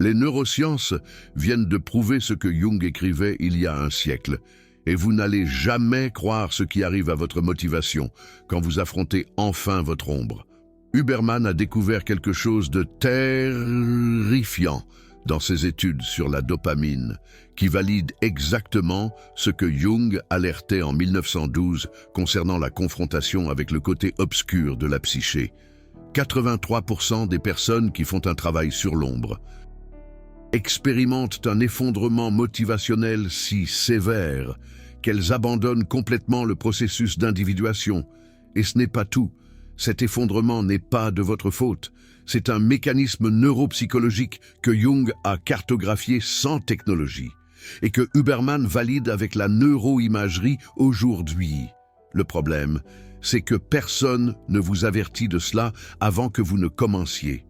Les neurosciences viennent de prouver ce que Jung écrivait il y a un siècle. Et vous n'allez jamais croire ce qui arrive à votre motivation quand vous affrontez enfin votre ombre. Huberman a découvert quelque chose de terrifiant dans ses études sur la dopamine, qui valide exactement ce que Jung alertait en 1912 concernant la confrontation avec le côté obscur de la psyché. 83% des personnes qui font un travail sur l'ombre expérimentent un effondrement motivationnel si sévère qu'elles abandonnent complètement le processus d'individuation. Et ce n'est pas tout. Cet effondrement n'est pas de votre faute. C'est un mécanisme neuropsychologique que Jung a cartographié sans technologie et que Huberman valide avec la neuroimagerie aujourd'hui. Le problème, c'est que personne ne vous avertit de cela avant que vous ne commenciez.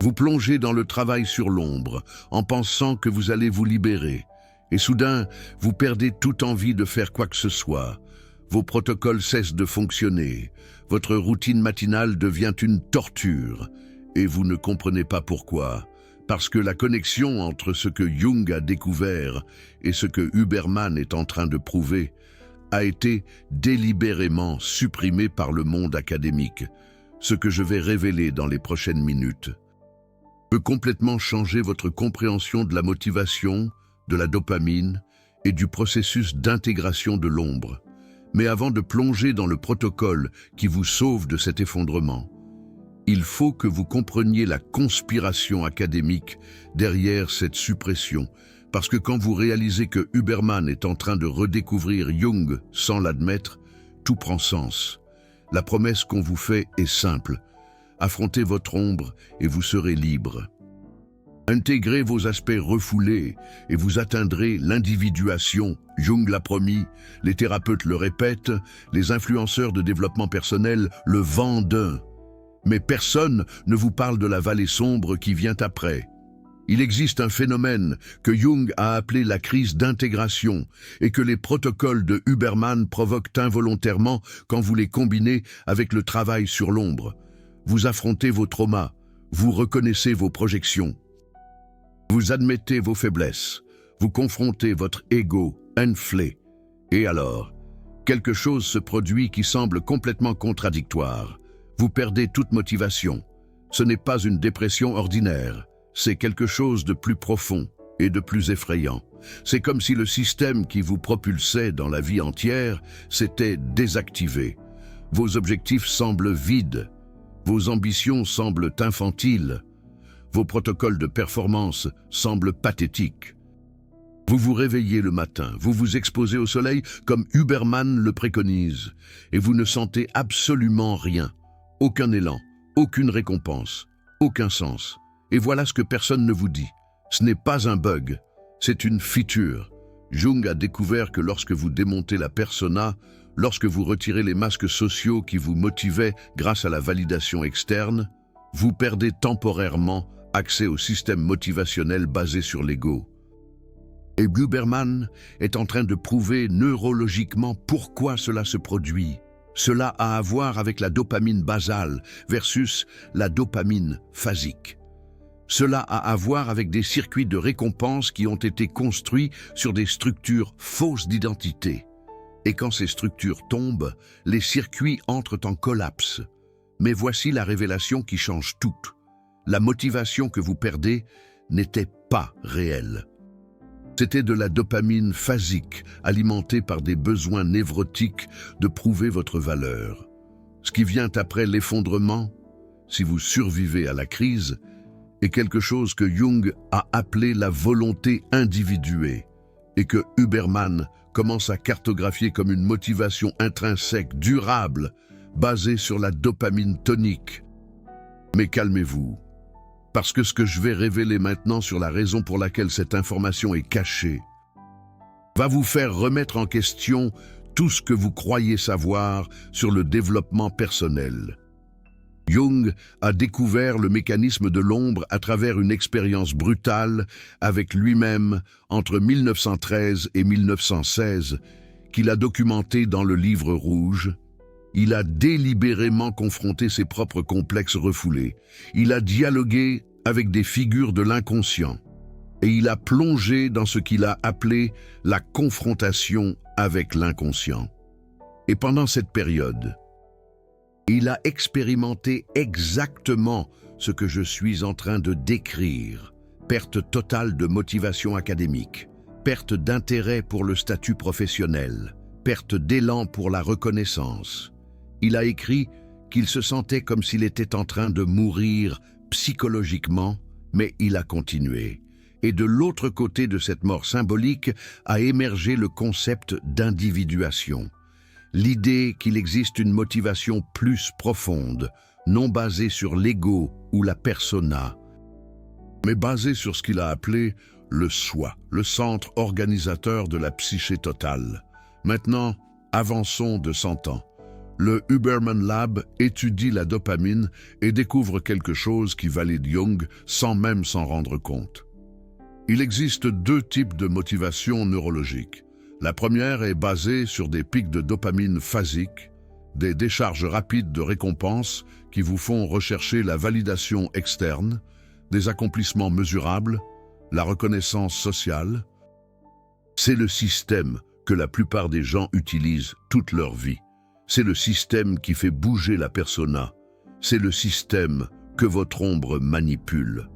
Vous plongez dans le travail sur l'ombre en pensant que vous allez vous libérer. Et soudain, vous perdez toute envie de faire quoi que ce soit. Vos protocoles cessent de fonctionner. Votre routine matinale devient une torture. Et vous ne comprenez pas pourquoi. Parce que la connexion entre ce que Jung a découvert et ce que Huberman est en train de prouver a été délibérément supprimée par le monde académique. Ce que je vais révéler dans les prochaines minutes peut complètement changer votre compréhension de la motivation, de la dopamine et du processus d'intégration de l'ombre. Mais avant de plonger dans le protocole qui vous sauve de cet effondrement, il faut que vous compreniez la conspiration académique derrière cette suppression, parce que quand vous réalisez que Huberman est en train de redécouvrir Jung sans l'admettre, tout prend sens. La promesse qu'on vous fait est simple. Affrontez votre ombre et vous serez libre. Intégrez vos aspects refoulés et vous atteindrez l'individuation. Jung l'a promis, les thérapeutes le répètent, les influenceurs de développement personnel le vendent. Mais personne ne vous parle de la vallée sombre qui vient après. Il existe un phénomène que Jung a appelé la crise d'intégration et que les protocoles de Huberman provoquent involontairement quand vous les combinez avec le travail sur l'ombre. Vous affrontez vos traumas, vous reconnaissez vos projections. Vous admettez vos faiblesses, vous confrontez votre ego enflé. Et alors, quelque chose se produit qui semble complètement contradictoire. Vous perdez toute motivation. Ce n'est pas une dépression ordinaire, c'est quelque chose de plus profond et de plus effrayant. C'est comme si le système qui vous propulsait dans la vie entière s'était désactivé. Vos objectifs semblent vides, vos ambitions semblent infantiles. Vos protocoles de performance semblent pathétiques. Vous vous réveillez le matin, vous vous exposez au soleil comme Huberman le préconise, et vous ne sentez absolument rien. Aucun élan, aucune récompense, aucun sens. Et voilà ce que personne ne vous dit. Ce n'est pas un bug, c'est une feature. Jung a découvert que lorsque vous démontez la persona, lorsque vous retirez les masques sociaux qui vous motivaient grâce à la validation externe, vous perdez temporairement accès au système motivationnel basé sur l'ego. Et Huberman est en train de prouver neurologiquement pourquoi cela se produit. Cela a à voir avec la dopamine basale versus la dopamine phasique. Cela a à voir avec des circuits de récompense qui ont été construits sur des structures fausses d'identité. Et quand ces structures tombent, les circuits entrent en collapse. Mais voici la révélation qui change tout. La motivation que vous perdez n'était pas réelle. C'était de la dopamine phasique, alimentée par des besoins névrotiques de prouver votre valeur. Ce qui vient après l'effondrement, si vous survivez à la crise, est quelque chose que Jung a appelé la volonté individuée et que Huberman commence à cartographier comme une motivation intrinsèque, durable, basée sur la dopamine tonique. Mais calmez-vous, parce que ce que je vais révéler maintenant sur la raison pour laquelle cette information est cachée va vous faire remettre en question tout ce que vous croyez savoir sur le développement personnel. Jung a découvert le mécanisme de l'ombre à travers une expérience brutale avec lui-même entre 1913 et 1916, qu'il a documenté dans le Livre rouge. Il a délibérément confronté ses propres complexes refoulés. Il a dialogué avec des figures de l'inconscient, et il a plongé dans ce qu'il a appelé la confrontation avec l'inconscient. Et pendant cette période, il a expérimenté exactement ce que je suis en train de décrire. Perte totale de motivation académique, perte d'intérêt pour le statut professionnel, perte d'élan pour la reconnaissance. Il a écrit qu'il se sentait comme s'il était en train de mourir psychologiquement, mais il a continué. Et de l'autre côté de cette mort symbolique a émergé le concept d'individuation. L'idée qu'il existe une motivation plus profonde, non basée sur l'ego ou la persona, mais basée sur ce qu'il a appelé le soi, le centre organisateur de la psyché totale. Maintenant, avançons de 100 ans. Le Huberman Lab étudie la dopamine et découvre quelque chose qui valide Jung sans même s'en rendre compte. Il existe deux types de motivation neurologique. La première est basée sur des pics de dopamine phasiques, des décharges rapides de récompenses qui vous font rechercher la validation externe, des accomplissements mesurables, la reconnaissance sociale. C'est le système que la plupart des gens utilisent toute leur vie. C'est le système qui fait bouger la persona. C'est le système que votre ombre manipule.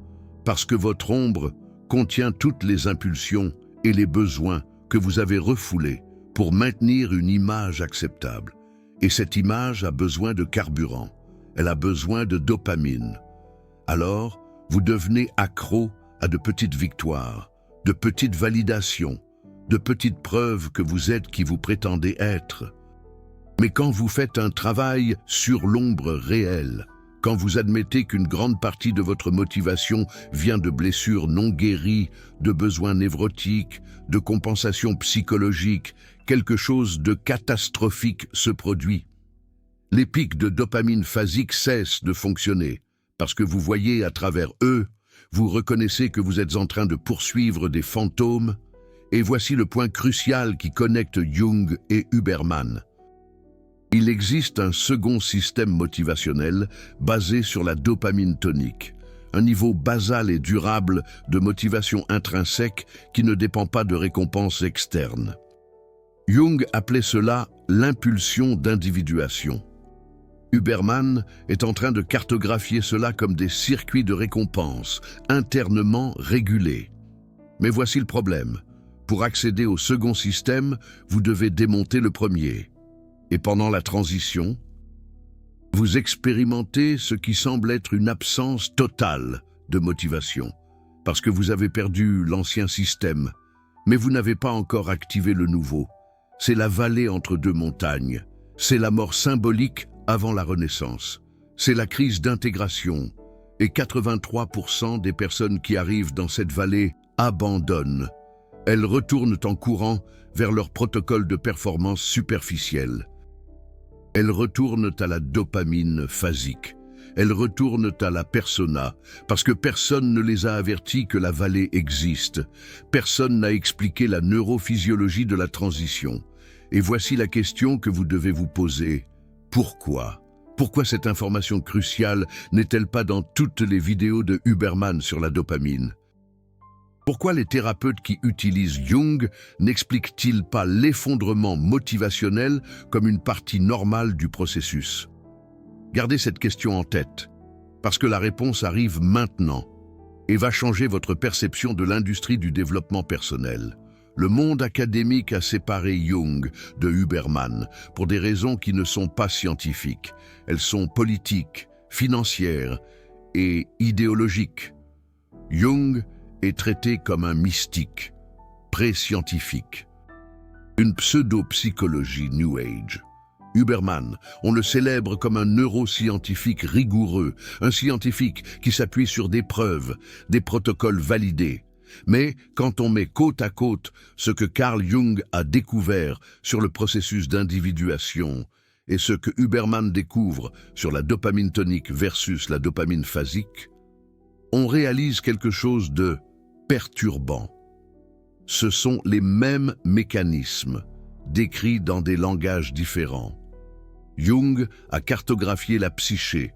Parce que votre ombre contient toutes les impulsions et les besoins que vous avez refoulés pour maintenir une image acceptable. Et cette image a besoin de carburant. Elle a besoin de dopamine. Alors, vous devenez accro à de petites victoires, de petites validations, de petites preuves que vous êtes qui vous prétendez être. Mais quand vous faites un travail sur l'ombre réelle, quand vous admettez qu'une grande partie de votre motivation vient de blessures non guéries, de besoins névrotiques, de compensations psychologiques, quelque chose de catastrophique se produit. Les pics de dopamine phasique cessent de fonctionner, parce que vous voyez à travers eux, vous reconnaissez que vous êtes en train de poursuivre des fantômes, et voici le point crucial qui connecte Jung et Huberman. Il existe un second système motivationnel basé sur la dopamine tonique, un niveau basal et durable de motivation intrinsèque qui ne dépend pas de récompenses externes. Jung appelait cela l'impulsion d'individuation. Huberman est en train de cartographier cela comme des circuits de récompense, internement régulés. Mais voici le problème. Pour accéder au second système, vous devez démonter le premier. Et pendant la transition, vous expérimentez ce qui semble être une absence totale de motivation, parce que vous avez perdu l'ancien système, mais vous n'avez pas encore activé le nouveau. C'est la vallée entre deux montagnes. C'est la mort symbolique avant la renaissance. C'est la crise d'intégration. Et 83% des personnes qui arrivent dans cette vallée abandonnent. Elles retournent en courant vers leur protocole de performance superficielle. Elles retournent à la dopamine phasique. Elles retournent à la persona, parce que personne ne les a avertis que la vallée existe. Personne n'a expliqué la neurophysiologie de la transition. Et voici la question que vous devez vous poser. Pourquoi ? Pourquoi cette information cruciale n'est-elle pas dans toutes les vidéos de Huberman sur la dopamine ? Pourquoi les thérapeutes qui utilisent Jung n'expliquent-ils pas l'effondrement motivationnel comme une partie normale du processus? Gardez cette question en tête, parce que la réponse arrive maintenant et va changer votre perception de l'industrie du développement personnel. Le monde académique a séparé Jung de Huberman pour des raisons qui ne sont pas scientifiques. Elles sont politiques, financières et idéologiques. Jung est traité comme un mystique, pré-scientifique, une pseudo-psychologie New Age. Huberman, on le célèbre comme un neuroscientifique rigoureux, un scientifique qui s'appuie sur des preuves, des protocoles validés. Mais quand on met côte à côte ce que Carl Jung a découvert sur le processus d'individuation et ce que Huberman découvre sur la dopamine tonique versus la dopamine phasique, on réalise quelque chose de perturbant. Ce sont les mêmes mécanismes, décrits dans des langages différents. Jung a cartographié la psyché,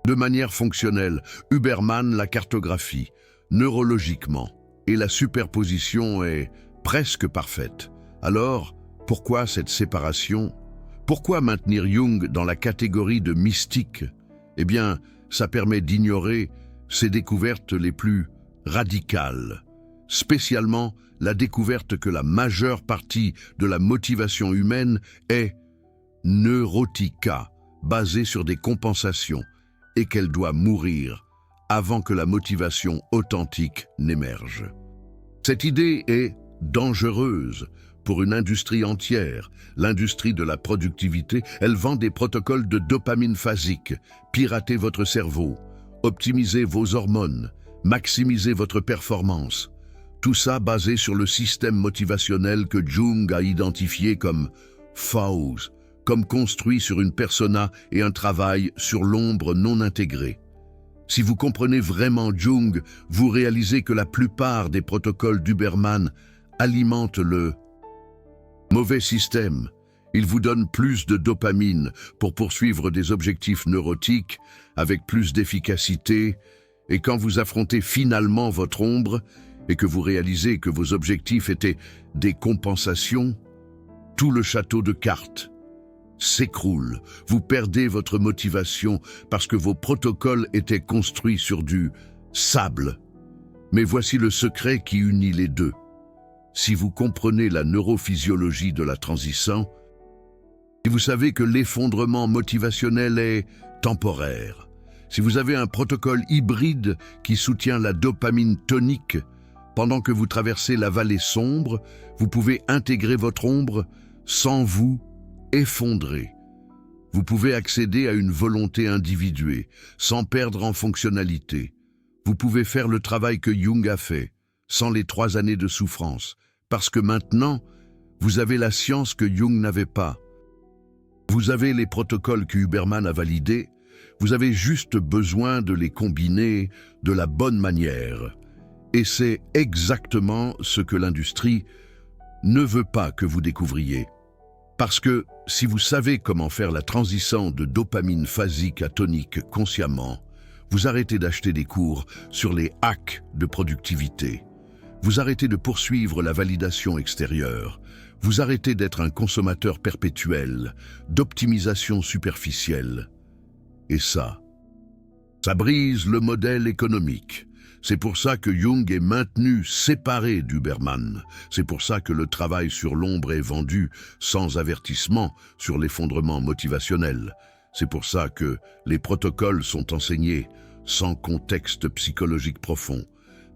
De manière fonctionnelle, Huberman la cartographie, neurologiquement, et la superposition est presque parfaite. Alors, pourquoi cette séparation? Pourquoi maintenir Jung dans la catégorie de mystique? Eh bien, ça permet d'ignorer ses découvertes les plus radicales, spécialement la découverte que la majeure partie de la motivation humaine est neurotica, basée sur des compensations, et qu'elle doit mourir avant que la motivation authentique n'émerge. Cette idée est dangereuse pour une industrie entière, l'industrie de la productivité. Elle vend des protocoles de dopamine phasique, pirater votre cerveau, optimiser vos hormones, maximiser votre performance. Tout ça basé sur le système motivationnel que Jung a identifié comme fausse, comme construit sur une persona et un travail sur l'ombre non intégrée. Si vous comprenez vraiment Jung, vous réalisez que la plupart des protocoles d'Huberman alimentent le mauvais système. Ils vous donnent plus de dopamine pour poursuivre des objectifs neurotiques avec plus d'efficacité, et quand vous affrontez finalement votre ombre et que vous réalisez que vos objectifs étaient des compensations, tout le château de cartes s'écroule. Vous perdez votre motivation parce que vos protocoles étaient construits sur du sable. Mais voici le secret qui unit les deux. Si vous comprenez la neurophysiologie de la transition, si vous savez que l'effondrement motivationnel est temporaire, si vous avez un protocole hybride qui soutient la dopamine tonique, pendant que vous traversez la vallée sombre, vous pouvez intégrer votre ombre sans vous effondrer. Vous pouvez accéder à une volonté individuée, sans perdre en fonctionnalité. Vous pouvez faire le travail que Jung a fait, sans les 3 années de souffrance, parce que maintenant, vous avez la science que Jung n'avait pas. Vous avez les protocoles que Huberman a validés, vous avez juste besoin de les combiner de la bonne manière. Et c'est exactement ce que l'industrie ne veut pas que vous découvriez. Parce que si vous savez comment faire la transition de dopamine phasique à tonique consciemment, vous arrêtez d'acheter des cours sur les hacks de productivité. Vous arrêtez de poursuivre la validation extérieure. Vous arrêtez d'être un consommateur perpétuel, d'optimisation superficielle. Et ça brise le modèle économique. C'est pour ça que Jung est maintenu séparé d'Huberman. C'est pour ça que le travail sur l'ombre est vendu sans avertissement sur l'effondrement motivationnel. C'est pour ça que les protocoles sont enseignés sans contexte psychologique profond.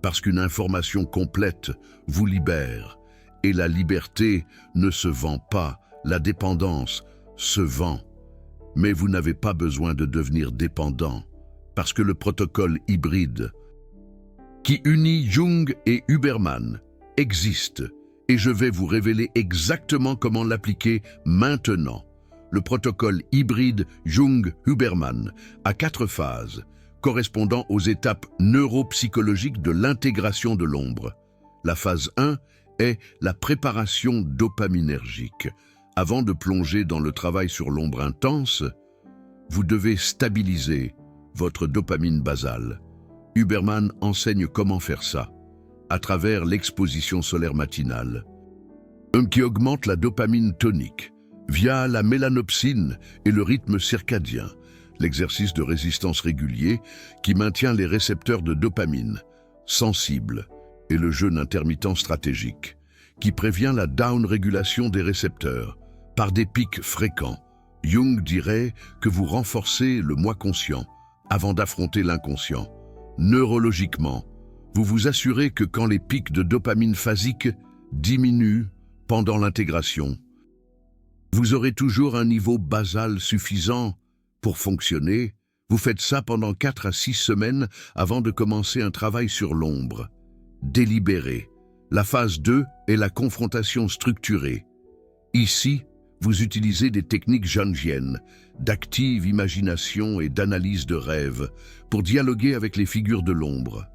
Parce qu'une information complète vous libère. Et la liberté ne se vend pas, la dépendance se vend. Mais vous n'avez pas besoin de devenir dépendant. Parce que le protocole hybride qui unit Jung et Huberman existe, et je vais vous révéler exactement comment l'appliquer maintenant. Le protocole hybride Jung-Huberman a 4 phases, correspondant aux étapes neuropsychologiques de l'intégration de l'ombre. La phase 1 est la préparation dopaminergique. Avant de plonger dans le travail sur l'ombre intense, vous devez stabiliser votre dopamine basale. Huberman enseigne comment faire ça, à travers l'exposition solaire matinale, qui augmente la dopamine tonique, via la mélanopsine et le rythme circadien, l'exercice de résistance régulier qui maintient les récepteurs de dopamine sensibles, et le jeûne intermittent stratégique, qui prévient la down-régulation des récepteurs par des pics fréquents. Jung dirait que vous renforcez le moi conscient avant d'affronter l'inconscient. Neurologiquement, vous vous assurez que quand les pics de dopamine phasique diminuent pendant l'intégration, vous aurez toujours un niveau basal suffisant pour fonctionner. Vous faites ça pendant 4 à 6 semaines avant de commencer un travail sur l'ombre. Délibéré. La phase 2 est la confrontation structurée. Ici, vous utilisez des techniques jungiennes, d'active imagination et d'analyse de rêve pour dialoguer avec les figures de l'ombre.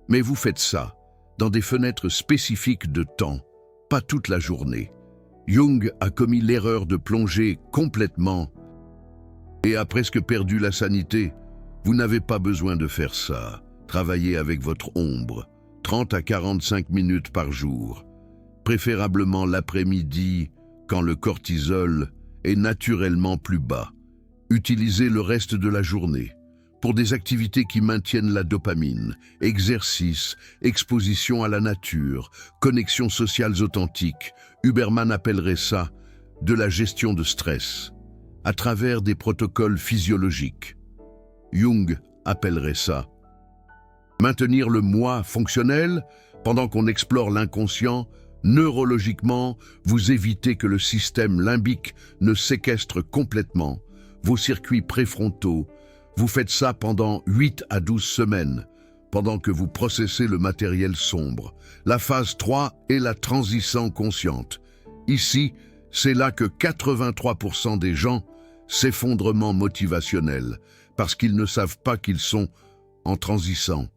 Mais vous faites ça dans des fenêtres spécifiques de temps, pas toute la journée. Jung a commis l'erreur de plonger complètement et a presque perdu la sanité. Vous n'avez pas besoin de faire ça. Travaillez avec votre ombre, 30 à 45 minutes par jour, préférablement l'après-midi, quand le cortisol est naturellement plus bas. Utilisez le reste de la journée pour des activités qui maintiennent la dopamine, exercice, exposition à la nature, connexions sociales authentiques. Huberman appellerait ça de la gestion de stress, à travers des protocoles physiologiques. Jung appellerait ça maintenir le moi fonctionnel pendant qu'on explore l'inconscient. Neurologiquement, vous évitez que le système limbique ne séquestre complètement vos circuits préfrontaux. Vous faites ça pendant 8 à 12 semaines, pendant que vous processez le matériel sombre. La phase 3 est la transition consciente. Ici, c'est là que 83% des gens s'effondrement motivationnel, parce qu'ils ne savent pas qu'ils sont en transition.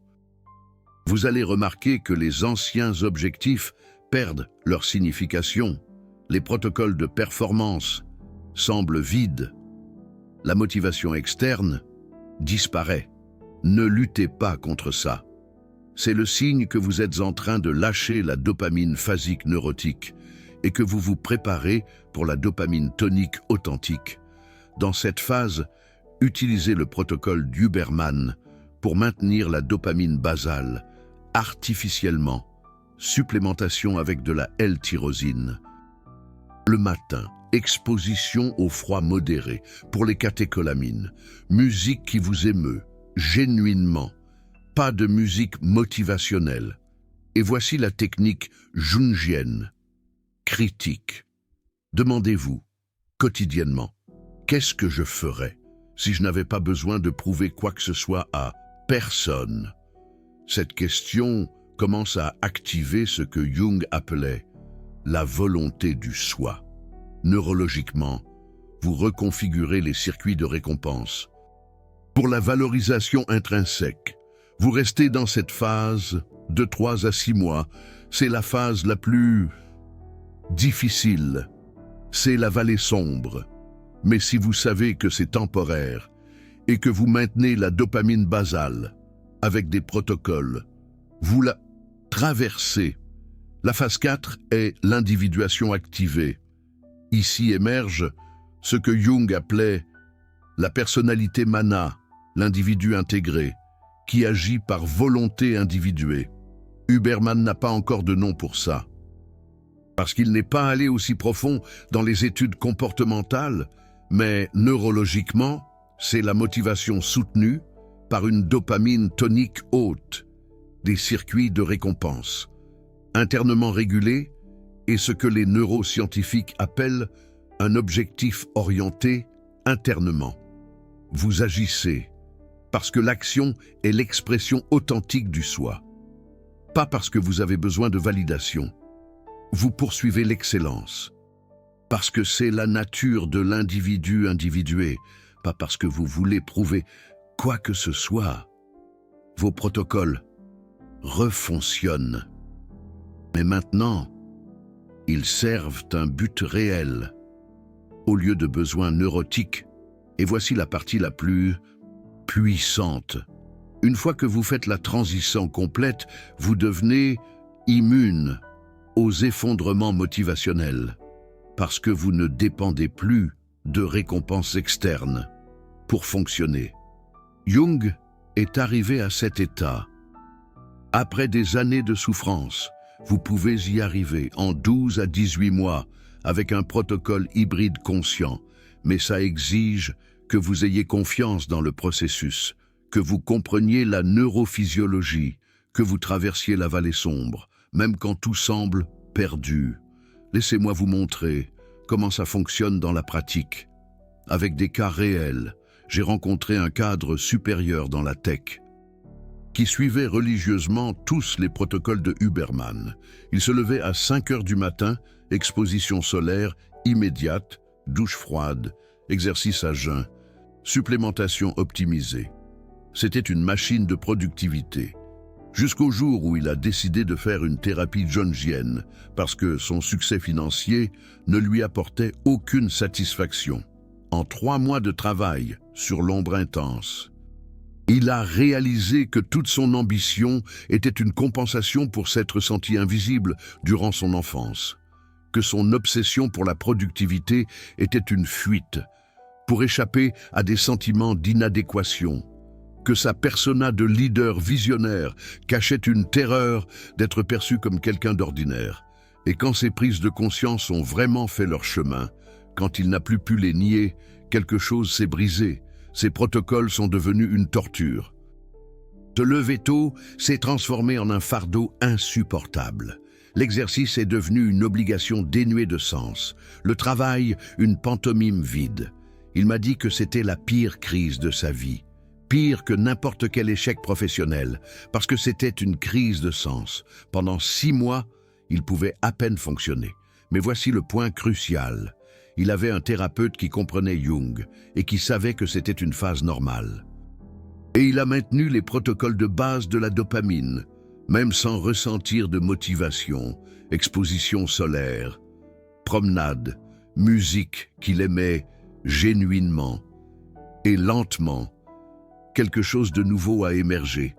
Vous allez remarquer que les anciens objectifs perdent leur signification. Les protocoles de performance semblent vides. La motivation externe disparaît. Ne luttez pas contre ça. C'est le signe que vous êtes en train de lâcher la dopamine phasique neurotique et que vous vous préparez pour la dopamine tonique authentique. Dans cette phase, utilisez le protocole d'Huberman pour maintenir la dopamine basale artificiellement. Supplémentation avec de la L-tyrosine. Le matin, exposition au froid modéré pour les catécholamines. Musique qui vous émeut, genuinement. Pas de musique motivationnelle. Et voici la technique jungienne. Critique. Demandez-vous, quotidiennement, qu'est-ce que je ferais si je n'avais pas besoin de prouver quoi que ce soit à personne? Cette question commence à activer ce que Jung appelait la volonté du soi. Neurologiquement, vous reconfigurez les circuits de récompense. Pour la valorisation intrinsèque, vous restez dans cette phase de 3 à 6 mois. C'est la phase la plus difficile. C'est la vallée sombre. Mais si vous savez que c'est temporaire et que vous maintenez la dopamine basale avec des protocoles, vous la traversez. La phase 4 est l'individuation activée. Ici émerge ce que Jung appelait la personnalité mana, l'individu intégré, qui agit par volonté individuée. Huberman n'a pas encore de nom pour ça. Parce qu'il n'est pas allé aussi profond dans les études comportementales, mais neurologiquement, c'est la motivation soutenue par une dopamine tonique haute, des circuits de récompense, internement régulés, et ce que les neuroscientifiques appellent un objectif orienté internement. Vous agissez parce que l'action est l'expression authentique du soi, pas parce que vous avez besoin de validation. Vous poursuivez l'excellence, parce que c'est la nature de l'individu individué, pas parce que vous voulez prouver quoi que ce soit. Vos protocoles refonctionnent. Mais maintenant, ils servent un but réel, au lieu de besoins neurotiques. Et voici la partie la plus puissante. Une fois que vous faites la transition complète, vous devenez immune aux effondrements motivationnels, parce que vous ne dépendez plus de récompenses externes pour fonctionner. Jung est arrivé à cet état. Après des années de souffrance, vous pouvez y arriver en 12 à 18 mois avec un protocole hybride conscient, mais ça exige que vous ayez confiance dans le processus, que vous compreniez la neurophysiologie, que vous traversiez la vallée sombre, même quand tout semble perdu. Laissez-moi vous montrer comment ça fonctionne dans la pratique. Avec des cas réels, j'ai rencontré un cadre supérieur dans la tech qui suivait religieusement tous les protocoles de Huberman. Il se levait à 5 heures du matin, exposition solaire immédiate, douche froide, exercice à jeun, supplémentation optimisée. C'était une machine de productivité. Jusqu'au jour où il a décidé de faire une thérapie jungienne, parce que son succès financier ne lui apportait aucune satisfaction. En 3 mois de travail sur l'ombre intense, Il a réalisé que toute son ambition était une compensation pour s'être senti invisible durant son enfance, que son obsession pour la productivité était une fuite, pour échapper à des sentiments d'inadéquation, que sa persona de leader visionnaire cachait une terreur d'être perçu comme quelqu'un d'ordinaire. Et quand ces prises de conscience ont vraiment fait leur chemin, quand il n'a plus pu les nier, quelque chose s'est brisé. Ces protocoles sont devenus une torture. Se lever tôt s'est transformé en un fardeau insupportable. L'exercice est devenu une obligation dénuée de sens. Le travail, une pantomime vide. Il m'a dit que c'était la pire crise de sa vie. Pire que n'importe quel échec professionnel, parce que c'était une crise de sens. Pendant 6 mois, il pouvait à peine fonctionner. Mais voici le point crucial. Il avait un thérapeute qui comprenait Jung et qui savait que c'était une phase normale. Et il a maintenu les protocoles de base de la dopamine, même sans ressentir de motivation, exposition solaire, promenade, musique qu'il aimait génuinement. Et lentement, quelque chose de nouveau a émergé.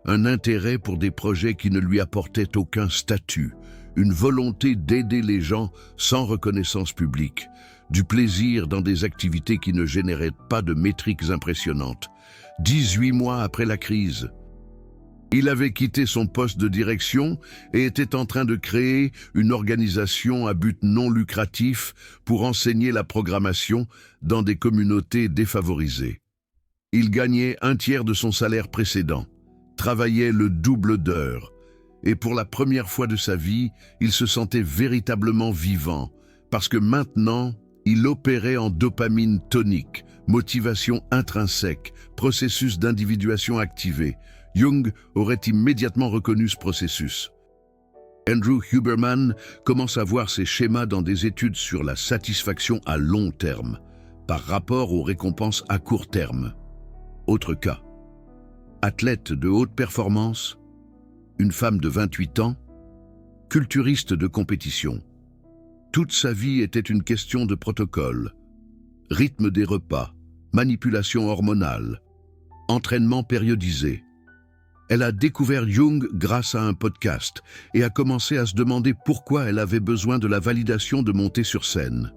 Un intérêt pour des projets qui ne lui apportaient aucun statut, une volonté d'aider les gens sans reconnaissance publique, du plaisir dans des activités qui ne généraient pas de métriques impressionnantes. 18 mois après la crise, il avait quitté son poste de direction et était en train de créer une organisation à but non lucratif pour enseigner la programmation dans des communautés défavorisées. Il gagnait 1/3 de son salaire précédent, travaillait le double d'heures, et pour la première fois de sa vie, il se sentait véritablement vivant, parce que maintenant, il opérait en dopamine tonique, motivation intrinsèque, processus d'individuation activé. Jung aurait immédiatement reconnu ce processus. Andrew Huberman commence à voir ces schémas dans des études sur la satisfaction à long terme, par rapport aux récompenses à court terme. Autre cas. Athlète de haute performance, une femme de 28 ans, culturiste de compétition. Toute sa vie était une question de protocole. Rythme des repas, manipulation hormonale, entraînement périodisé. Elle a découvert Jung grâce à un podcast et a commencé à se demander pourquoi elle avait besoin de la validation de monter sur scène.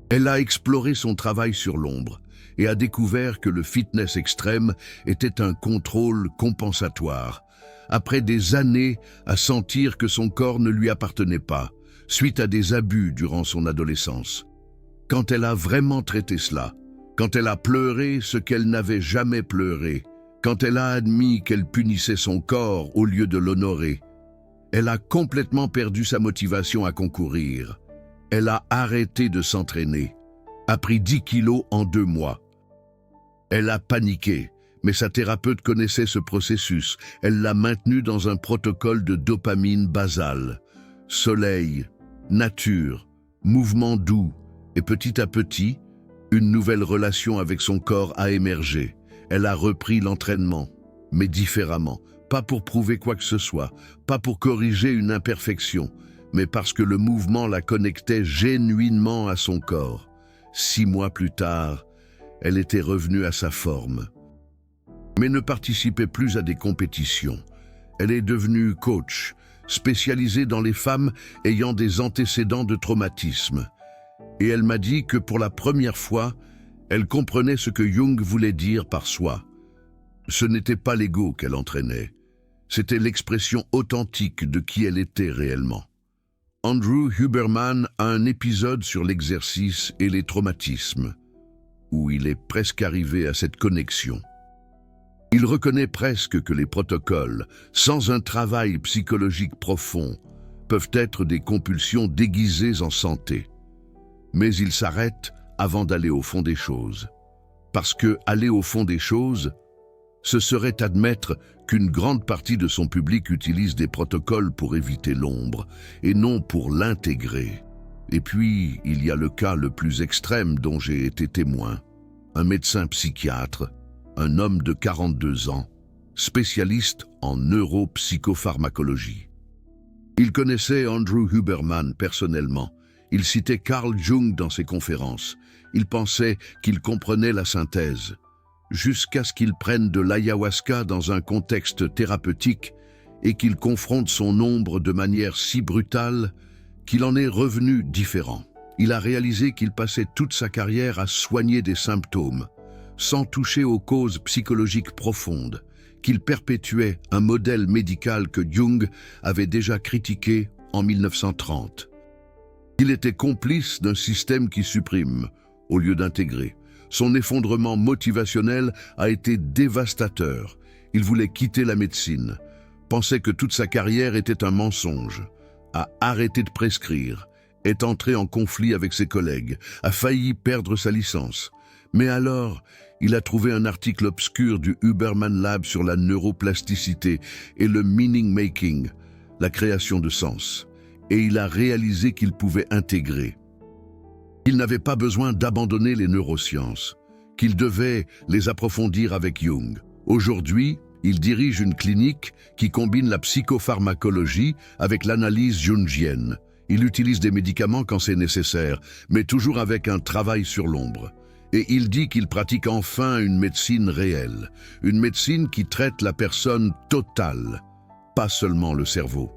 Elle a exploré son travail sur l'ombre et a découvert que le fitness extrême était un contrôle compensatoire, après des années à sentir que son corps ne lui appartenait pas, suite à des abus durant son adolescence. Quand elle a vraiment traité cela, quand elle a pleuré ce qu'elle n'avait jamais pleuré, quand elle a admis qu'elle punissait son corps au lieu de l'honorer, elle a complètement perdu sa motivation à concourir. Elle a arrêté de s'entraîner, a pris 10 kilos en 2 mois. Elle a paniqué, mais sa thérapeute connaissait ce processus. Elle l'a maintenu dans un protocole de dopamine basale. Soleil, nature, mouvement doux, et petit à petit, une nouvelle relation avec son corps a émergé. Elle a repris l'entraînement, mais différemment, pas pour prouver quoi que ce soit, pas pour corriger une imperfection, mais parce que le mouvement la connectait genuinement à son corps. 6 mois plus tard, elle était revenue à sa forme, mais ne participait plus à des compétitions. Elle est devenue coach, spécialisée dans les femmes ayant des antécédents de traumatisme. Et elle m'a dit que pour la première fois, elle comprenait ce que Jung voulait dire par soi. Ce n'était pas l'ego qu'elle entraînait, c'était l'expression authentique de qui elle était réellement. Andrew Huberman a un épisode sur l'exercice et les traumatismes, où il est presque arrivé à cette connexion. Il reconnaît presque que les protocoles, sans un travail psychologique profond, peuvent être des compulsions déguisées en santé. Mais il s'arrête avant d'aller au fond des choses. Parce que aller au fond des choses, ce serait admettre qu'une grande partie de son public utilise des protocoles pour éviter l'ombre, et non pour l'intégrer. Et puis, il y a le cas le plus extrême dont j'ai été témoin. Un médecin psychiatre, un homme de 42 ans, spécialiste en neuropsychopharmacologie. Il connaissait Andrew Huberman personnellement. Il citait Carl Jung dans ses conférences. Il pensait qu'il comprenait la synthèse. jusqu'à ce qu'il prenne de l'ayahuasca dans un contexte thérapeutique et qu'il confronte son ombre de manière si brutale qu'il en est revenu différent. Il a réalisé qu'il passait toute sa carrière à soigner des symptômes, sans toucher aux causes psychologiques profondes, qu'il perpétuait un modèle médical que Jung avait déjà critiqué en 1930. Il était complice d'un système qui supprime, au lieu d'intégrer. Son effondrement motivationnel a été dévastateur. Il voulait quitter la médecine, pensait que toute sa carrière était un mensonge, a arrêté de prescrire, est entré en conflit avec ses collègues, a failli perdre sa licence. Mais alors, il a trouvé un article obscur du Huberman Lab sur la neuroplasticité et le meaning-making, la création de sens, et il a réalisé qu'il pouvait intégrer. Il n'avait pas besoin d'abandonner les neurosciences, qu'il devait les approfondir avec Jung. Aujourd'hui, il dirige une clinique qui combine la psychopharmacologie avec l'analyse jungienne. Il utilise des médicaments quand c'est nécessaire, mais toujours avec un travail sur l'ombre. Et il dit qu'il pratique enfin une médecine réelle, une médecine qui traite la personne totale, pas seulement le cerveau.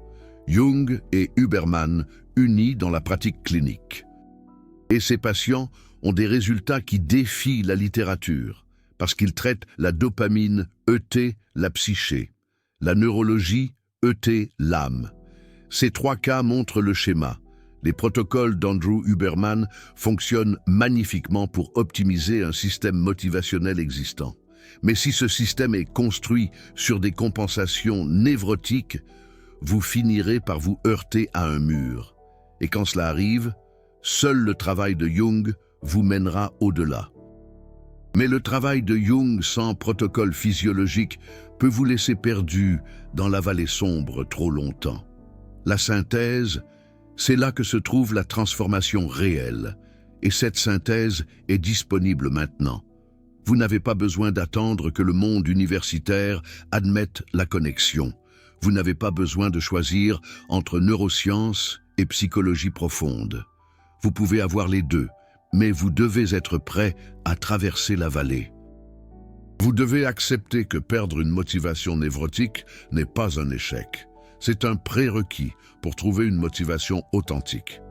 Jung et Huberman unis dans la pratique clinique. Et ses patients ont des résultats qui défient la littérature, parce qu'ils traitent la dopamine, ET, la psyché, la neurologie, ET, l'âme. Ces trois cas montrent le schéma. Les protocoles d'Andrew Huberman fonctionnent magnifiquement pour optimiser un système motivationnel existant. Mais si ce système est construit sur des compensations névrotiques, vous finirez par vous heurter à un mur. Et quand cela arrive, seul le travail de Jung vous mènera au-delà. Mais le travail de Jung sans protocole physiologique peut vous laisser perdu dans la vallée sombre trop longtemps. La synthèse, c'est là que se trouve la transformation réelle, et cette synthèse est disponible maintenant. Vous n'avez pas besoin d'attendre que le monde universitaire admette la connexion. Vous n'avez pas besoin de choisir entre neurosciences et psychologie profonde. Vous pouvez avoir les deux, mais vous devez être prêt à traverser la vallée. Vous devez accepter que perdre une motivation névrotique n'est pas un échec. C'est un prérequis pour trouver une motivation authentique.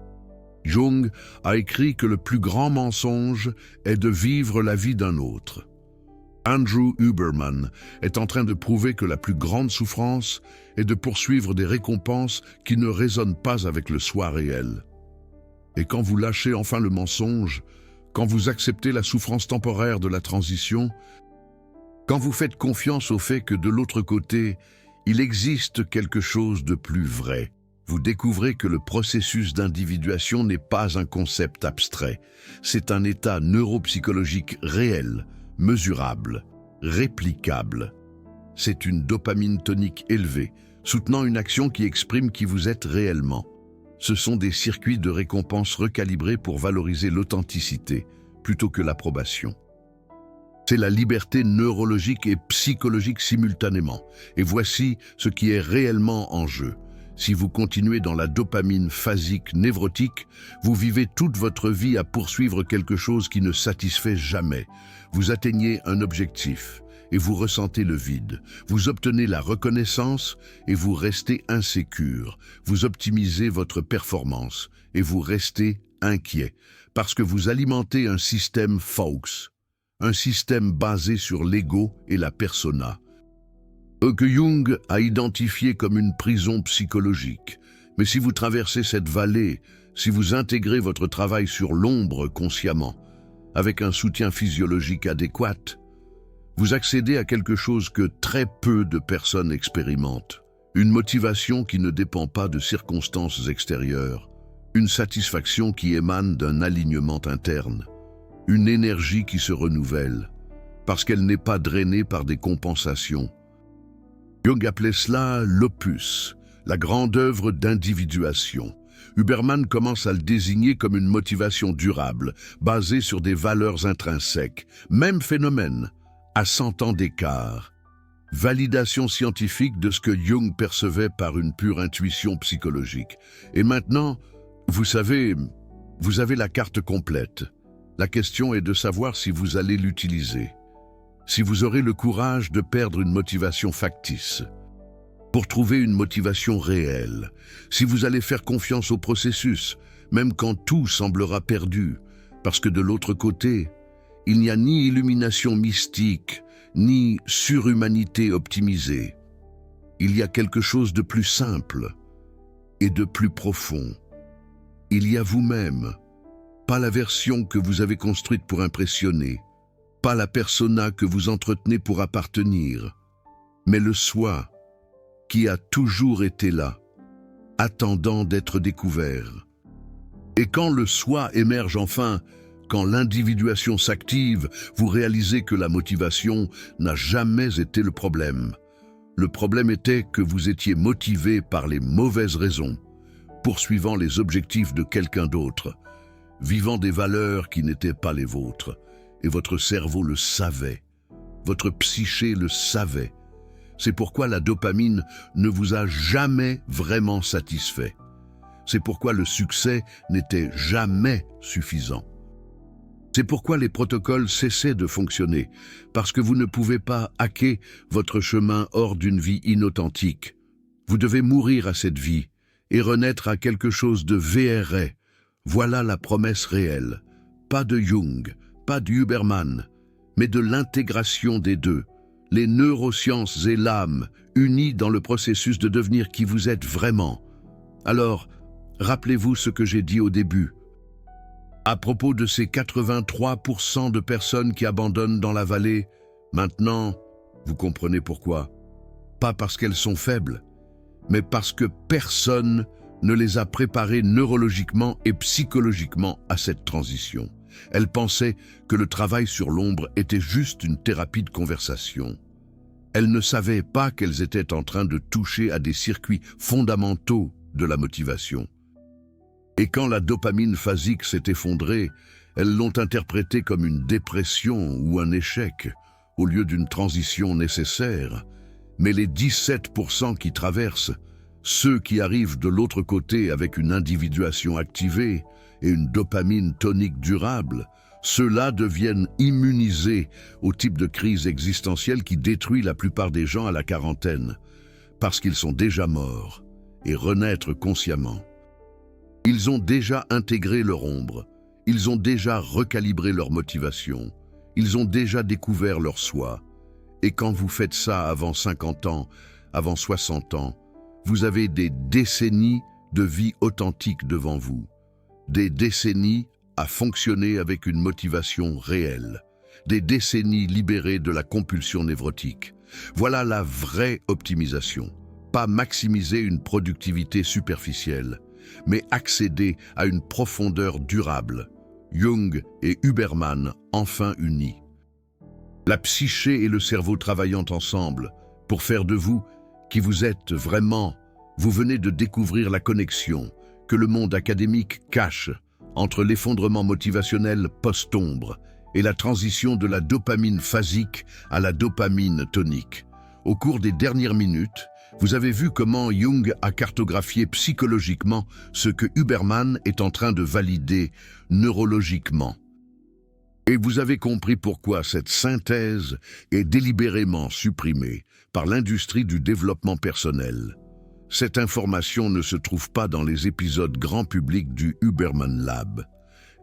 Jung a écrit que le plus grand mensonge est de vivre la vie d'un autre. Andrew Huberman est en train de prouver que la plus grande souffrance est de poursuivre des récompenses qui ne résonnent pas avec le soi réel. Et quand vous lâchez enfin le mensonge, quand vous acceptez la souffrance temporaire de la transition, quand vous faites confiance au fait que de l'autre côté, il existe quelque chose de plus vrai, vous découvrez que le processus d'individuation n'est pas un concept abstrait. C'est un état neuropsychologique réel, mesurable, réplicable. C'est une dopamine tonique élevée, soutenant une action qui exprime qui vous êtes réellement. Ce sont des circuits de récompense recalibrés pour valoriser l'authenticité plutôt que l'approbation. C'est la liberté neurologique et psychologique simultanément. Et voici ce qui est réellement en jeu. Si vous continuez dans la dopamine phasique névrotique, vous vivez toute votre vie à poursuivre quelque chose qui ne satisfait jamais. Vous atteignez un objectif et vous ressentez le vide. Vous obtenez la reconnaissance et vous restez insécure. Vous optimisez votre performance et vous restez inquiet parce que vous alimentez un système faux, un système basé sur l'ego et la persona, que Jung a identifié comme une prison psychologique. Mais si vous traversez cette vallée, si vous intégrez votre travail sur l'ombre consciemment, avec un soutien physiologique adéquat, vous accédez à quelque chose que très peu de personnes expérimentent. Une motivation qui ne dépend pas de circonstances extérieures, une satisfaction qui émane d'un alignement interne, une énergie qui se renouvelle, parce qu'elle n'est pas drainée par des compensations. Jung appelait cela l'opus, la grande œuvre d'individuation. Huberman commence à le désigner comme une motivation durable, basée sur des valeurs intrinsèques. Même phénomène, à 100 ans d'écart. Validation scientifique de ce que Jung percevait par une pure intuition psychologique. Et maintenant, vous savez, vous avez la carte complète. La question est de savoir si vous allez l'utiliser. si vous aurez le courage de perdre une motivation factice, pour trouver une motivation réelle, si vous allez faire confiance au processus, même quand tout semblera perdu, parce que de l'autre côté, il n'y a ni illumination mystique, ni surhumanité optimisée. Il y a quelque chose de plus simple et de plus profond. Il y a vous-même, pas la version que vous avez construite pour impressionner, pas la persona que vous entretenez pour appartenir, mais le soi qui a toujours été là, attendant d'être découvert. Et quand le soi émerge enfin, quand l'individuation s'active, vous réalisez que la motivation n'a jamais été le problème. Le problème était que vous étiez motivé par les mauvaises raisons, poursuivant les objectifs de quelqu'un d'autre, vivant des valeurs qui n'étaient pas les vôtres. Et votre cerveau le savait, votre psyché le savait. C'est pourquoi la dopamine ne vous a jamais vraiment satisfait. C'est pourquoi le succès n'était jamais suffisant. C'est pourquoi les protocoles cessaient de fonctionner, parce que vous ne pouvez pas hacker votre chemin hors d'une vie inauthentique. Vous devez mourir à cette vie et renaître à quelque chose de vrai. Voilà la promesse réelle. Pas de Jung, pas de Huberman, mais de l'intégration des deux, les neurosciences et l'âme, unies dans le processus de devenir qui vous êtes vraiment. Alors, rappelez-vous ce que j'ai dit au début. À propos de ces 83% de personnes qui abandonnent dans la vallée, maintenant, vous comprenez pourquoi. Pas parce qu'elles sont faibles, mais parce que personne ne les a préparées neurologiquement et psychologiquement à cette transition. Elles pensaient que le travail sur l'ombre était juste une thérapie de conversation. Elles ne savaient pas qu'elles étaient en train de toucher à des circuits fondamentaux de la motivation. Et quand la dopamine phasique s'est effondrée, elles l'ont interprétée comme une dépression ou un échec, au lieu d'une transition nécessaire. Mais les 17% qui traversent, ceux qui arrivent de l'autre côté avec une individuation activée et une dopamine tonique durable, ceux-là deviennent immunisés au type de crise existentielle qui détruit la plupart des gens à la quarantaine, parce qu'ils sont déjà morts, et renaître consciemment. Ils ont déjà intégré leur ombre, ils ont déjà recalibré leur motivation, ils ont déjà découvert leur soi. Et quand vous faites ça avant 50 ans, avant 60 ans, vous avez des décennies de vie authentique devant vous. Des décennies à fonctionner avec une motivation réelle. Des décennies libérées de la compulsion névrotique. Voilà la vraie optimisation. Pas maximiser une productivité superficielle, mais accéder à une profondeur durable. Jung et Huberman enfin unis. La psyché et le cerveau travaillant ensemble pour faire de vous qui vous êtes vraiment. Vous venez de découvrir la connexion que le monde académique cache entre l'effondrement motivationnel post-ombre et la transition de la dopamine phasique à la dopamine tonique. Au cours des dernières minutes, vous avez vu comment Jung a cartographié psychologiquement ce que Huberman est en train de valider neurologiquement. Et vous avez compris pourquoi cette synthèse est délibérément supprimée par l'industrie du développement personnel. Cette information ne se trouve pas dans les épisodes grand public du Huberman Lab.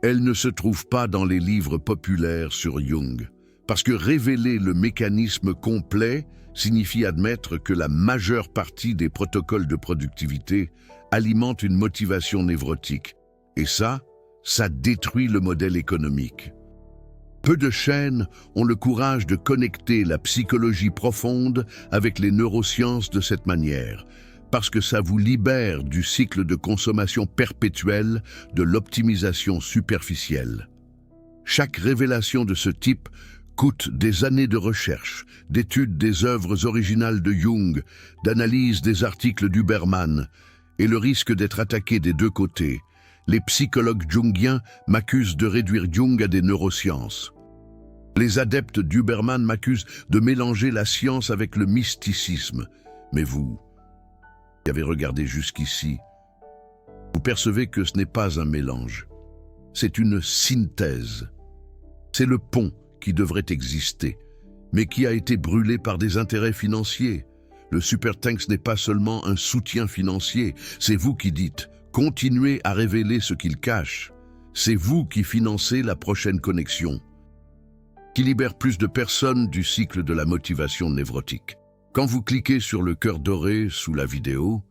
Elle ne se trouve pas dans les livres populaires sur Jung. Parce que révéler le mécanisme complet signifie admettre que la majeure partie des protocoles de productivité alimentent une motivation névrotique. Et ça détruit le modèle économique. Peu de chaînes ont le courage de connecter la psychologie profonde avec les neurosciences de cette manière, parce que ça vous libère du cycle de consommation perpétuelle de l'optimisation superficielle. Chaque révélation de ce type coûte des années de recherche, d'études des œuvres originales de Jung, d'analyse des articles d'Huberman, et le risque d'être attaqué des deux côtés. Les psychologues jungiens m'accusent de réduire Jung à des neurosciences. Les adeptes d'Huberman m'accusent de mélanger la science avec le mysticisme. Mais vous, qui avez regardé jusqu'ici, vous percevez que ce n'est pas un mélange. C'est une synthèse. C'est le pont qui devrait exister, mais qui a été brûlé par des intérêts financiers. Le Super Thanks n'est pas seulement un soutien financier, c'est vous qui dites « Continuez à révéler ce qu'il cache ». C'est vous qui financez la prochaine connexion, qui libère plus de personnes du cycle de la motivation névrotique. Quand vous cliquez sur le cœur doré sous la vidéo,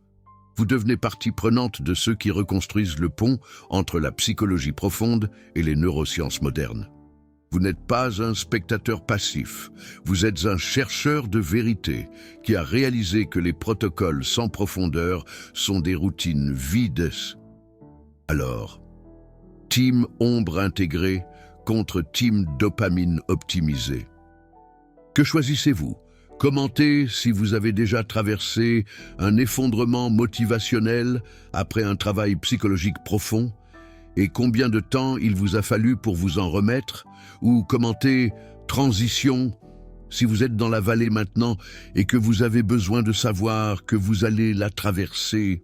vous devenez partie prenante de ceux qui reconstruisent le pont entre la psychologie profonde et les neurosciences modernes. Vous n'êtes pas un spectateur passif, vous êtes un chercheur de vérité qui a réalisé que les protocoles sans profondeur sont des routines vides. Alors, team ombre intégrée contre team dopamine optimisée. Que choisissez-vous? Commentez si vous avez déjà traversé un effondrement motivationnel après un travail psychologique profond et combien de temps il vous a fallu pour vous en remettre, ou commentez « Transition » si vous êtes dans la vallée maintenant et que vous avez besoin de savoir que vous allez la traverser.